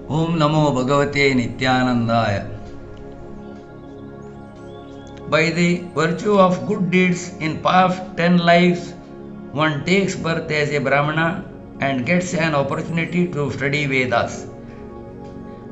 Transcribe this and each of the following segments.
Om Namo Bhagavate Nityanandaya. By the virtue of good deeds in past 10 lives, one takes birth as a Brahmana and gets an opportunity to study Vedas.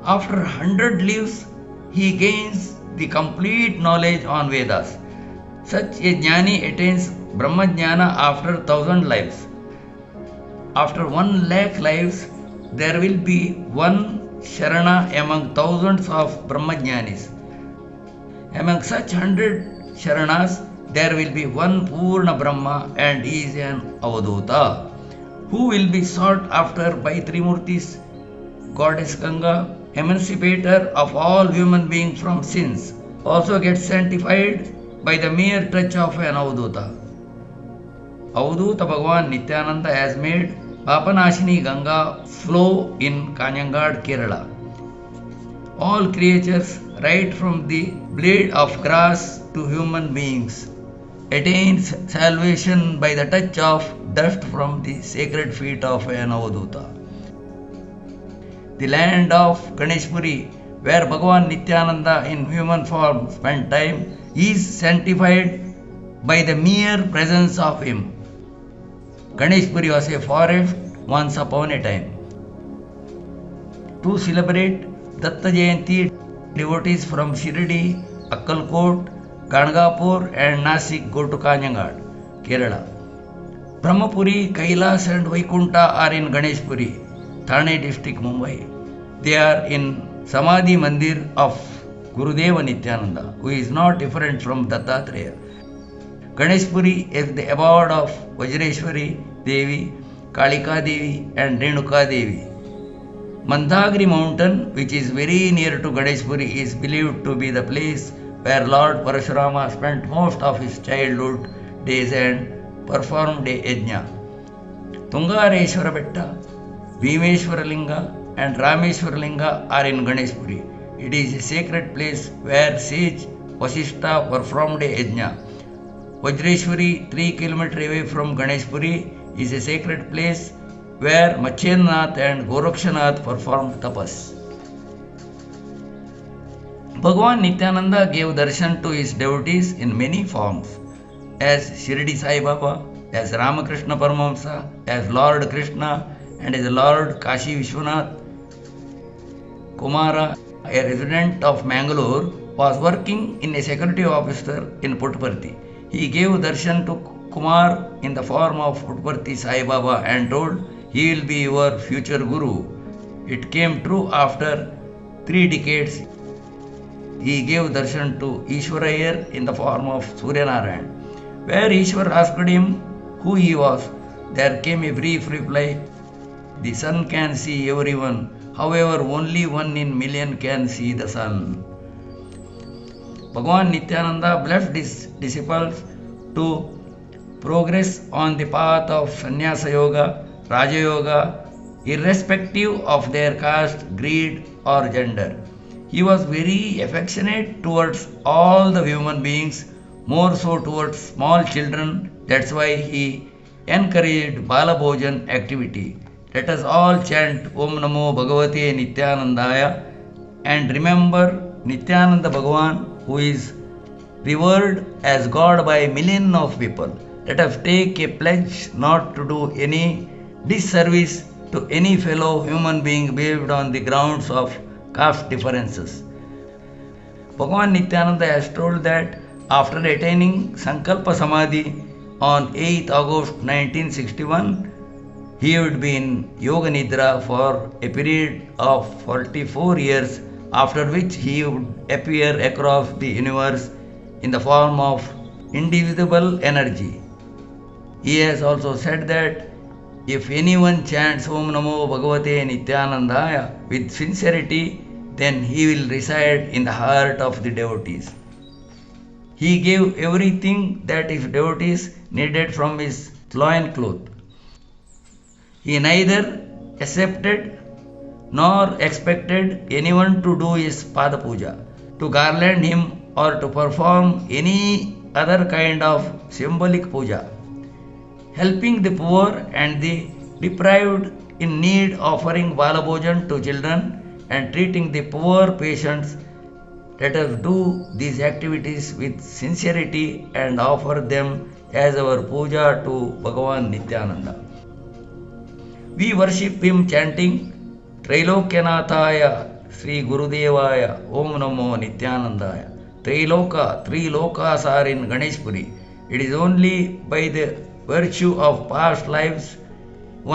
After 100 lives, he gains the complete knowledge on Vedas. Such a Jnani attains Brahma Jnana after 1000 lives. After 1 lakh lives, there will be one Sharana among thousands of Brahmajnanis. Among such 100 Sharanas, there will be one Purna Brahma and he is an Avaduta, who will be sought after by Trimurtis, Goddess Ganga, emancipator of all human beings from sins, also gets sanctified by the mere touch of an Avaduta. Avaduta Bhagavan Nityananda has made Papanashini Ganga flow in Kanjangad, Kerala. All creatures, right from the blade of grass to human beings, attains salvation by the touch of dust from the sacred feet of an Avaduta. The land of Ganeshpuri, where Bhagavan Nityananda in human form spent time, is sanctified by the mere presence of him. Ganeshpuri was a forest once upon a time. To celebrate Datta Jayanti, devotees from Shirdi, Akkalkot, Gangapur and Nasik go to Kanjangad, Kerala. Brahmapuri, Kailas and Vaikunta are in Ganeshpuri, Thane district, Mumbai. They are in Samadhi Mandir of Gurudeva Nityananda, who is not different from Dattatreya. Ganeshpuri is the abode of Vajreshwari Devi, Kalika Devi and Renuka Devi. Mandagiri mountain, which is very near to Ganeshpuri, is believed to be the place where Lord Parashurama spent most of his childhood days and performed a yajna. Tungareshwara Betta, Bhimeshwara Linga and Rameshwara Linga are in Ganeshpuri. It is a sacred place where sage Vasishta performed a yajna. Vajreshwari, 3 km away from Ganeshpuri, is a sacred place where Machennath and Gorakshanath performed tapas. Bhagavan Nityananda gave darshan to his devotees in many forms, as Shirdi Sai Baba, as Ramakrishna Paramahamsa, as Lord Krishna, and as Lord Kashi Vishwanath. Kumara, a resident of Mangalore, was working in a security officer in Puttaparthi. He gave darshan to Kumar in the form of Puttaparthi Sai Baba and told, "He will be your future guru." It came true after 3 decades. He gave darshan to Ishwarayar in the form of Suryanarayan. Where Ishwar asked him who he was, there came a brief reply, "The sun can see everyone, however only 1 in million can see the sun." Bhagavan Nityananda blessed his disciples to progress on the path of Sannyasa Yoga, Raja Yoga, irrespective of their caste, greed or gender. He was very affectionate towards all the human beings, more so towards small children. That's why he encouraged Bala Bhojan activity. Let us all chant Om Namo Bhagavate Nityanandaya and remember Nityananda Bhagavan, who is revered as God by millions of people. Let us take a pledge not to do any disservice to any fellow human being based on the grounds of caste differences. Bhagavan Nityananda has told that after attaining Sankalpa Samadhi on 8th August 1961, he would be in Yoga Nidra for a period of 44 years, after which he would appear across the universe in the form of indivisible energy. He has also said that if anyone chants Om Namo Bhagavate Nityanandaya with sincerity, then he will reside in the heart of the devotees. He gave everything that his devotees needed from his loincloth. He neither accepted nor expected anyone to do his Pada Puja, to garland him or to perform any other kind of symbolic puja. Helping the poor and the deprived in need, offering Bala Bhojan to children and treating the poor patients. Let us do these activities with sincerity and offer them as our puja to Bhagavan Nityananda. We worship him chanting Trailokyanataya Sri Gurudevaya Om Namo Nityanandaya. Triloka, three lokas are in Ganeshpuri. It is only by the virtue of past lives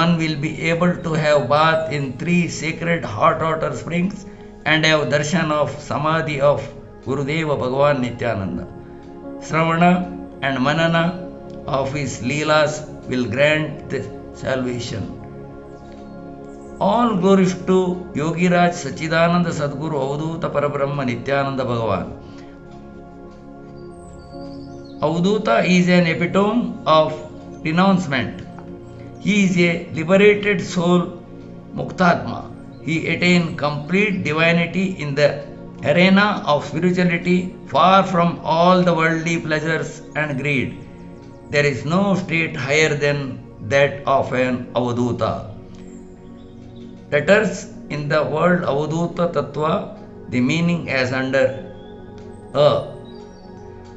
one will be able to have bath in three sacred hot water springs and have darshan of Samadhi of Gurudeva Bhagavan Nityananda. Sravana and Manana of his Leelas will grant the salvation. All glories to Yogiraj Sachidananda Sadguru Avadhuta Parabrahma Nityananda Bhagavan. Avadhuta is an epitome of renouncement. He is a liberated soul, Muktatma. He attained complete divinity in the arena of spirituality, far from all the worldly pleasures and greed. There is no state higher than that of an Avadhuta. Letters in the word Avadhuta Tattva, the meaning as under A.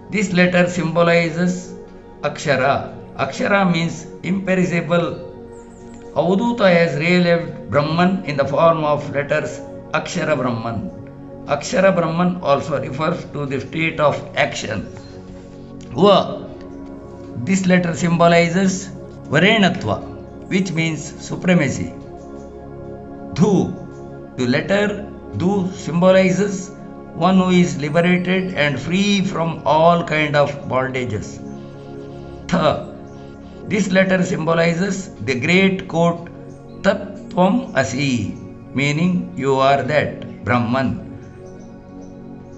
This letter symbolizes Akshara. Akshara means imperishable. Avadhuta has realized Brahman in the form of letters Akshara Brahman. Akshara Brahman also refers to the state of action. Va. This letter symbolizes Varenatva, which means supremacy. Dhu. The letter Dhu symbolizes one who is liberated and free from all kind of bondages. Tha. This letter symbolizes the great quote Tat Tvam Asi, meaning you are that, Brahman.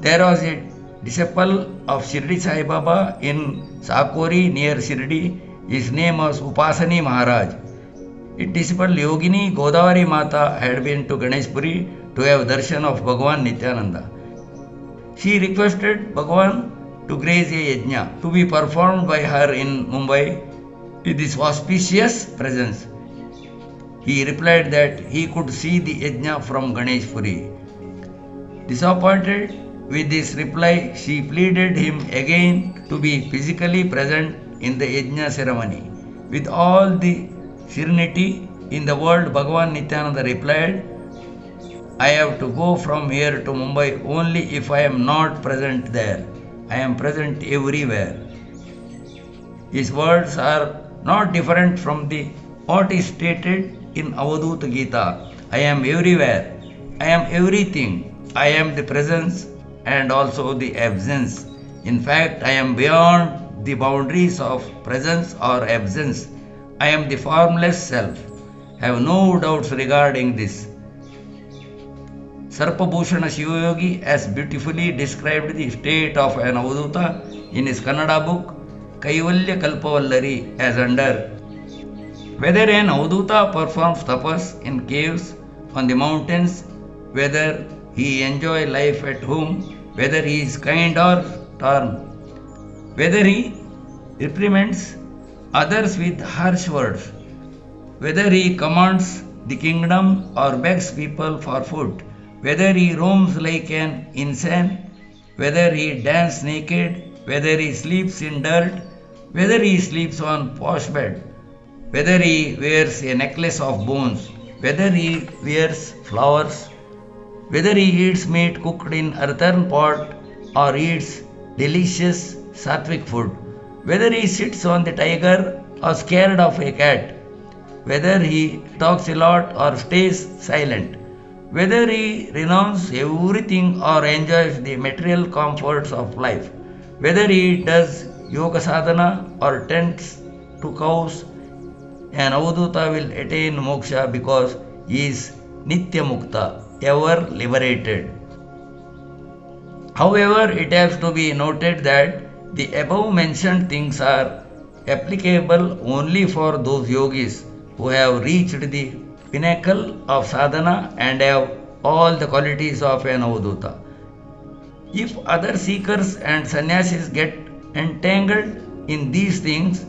There was a disciple of Shirdi Sai Baba in Sakori near Shirdi. His name was Upasani Maharaj. His disciple Yogini Godavari Mata had been to Ganeshpuri to have darshan of Bhagavan Nityananda. She requested Bhagavan to grace a yajna to be performed by her in Mumbai with this auspicious presence. He replied that he could see the yajna from Ganeshpuri. Disappointed with this reply, she pleaded him again to be physically present in the yajna ceremony. With all the serenity in the world, Bhagavan Nityananda replied, I have to go from here to Mumbai only if I am not present there. I am present everywhere. His words are not different from what is stated in Avadhuta Gita. I am everywhere. I am everything. I am the presence and also the absence. In fact, I am beyond the boundaries of presence or absence. I am the formless self. Have no doubts regarding this. Sarpabhushana Shivayogi has beautifully described the state of an Avadhuta in his Kannada book Kaivalya Kalpavallari as under: whether an Avadhuta performs tapas in caves, on the mountains, whether he enjoy life at home, whether he is kind or stern, whether he reprimands others with harsh words, whether he commands the kingdom or begs people for food, whether he roams like an insane, whether he dances naked, whether he sleeps in dirt, whether he sleeps on posh bed, whether he wears a necklace of bones, whether he wears flowers, whether he eats meat cooked in earthen pot or eats delicious sattvic food, whether he sits on the tiger or scared of a cat, whether he talks a lot or stays silent, whether he renounces everything or enjoys the material comforts of life, whether he does yoga sadhana or tends to cows, an Avadhuta will attain moksha because he is Nitya Mukta, ever liberated. However, it has to be noted that the above mentioned things are applicable only for those yogis who have reached the pinnacle of sadhana and have all the qualities of an Avadhuta. If other seekers and sannyasis get entangled in these things,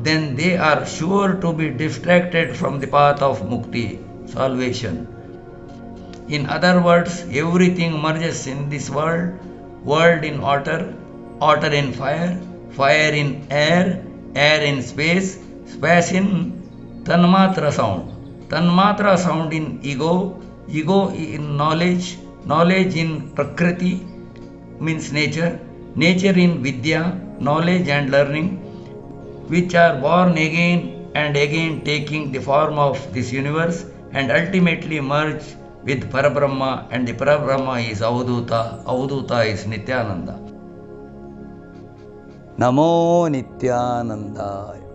then they are sure to be distracted from the path of mukti, salvation. In other words, everything merges in this world, world in water, water in fire, fire in air, air in space, space in Tanmatra sound, Tanmatra sound in ego, ego in knowledge, knowledge in Prakriti means nature, nature in Vidya, knowledge and learning, which are born again and again taking the form of this universe and ultimately merge with Parabrahma, and the Parabrahma is Avaduta, Avaduta is Nityananda. Namo Nityanandaya.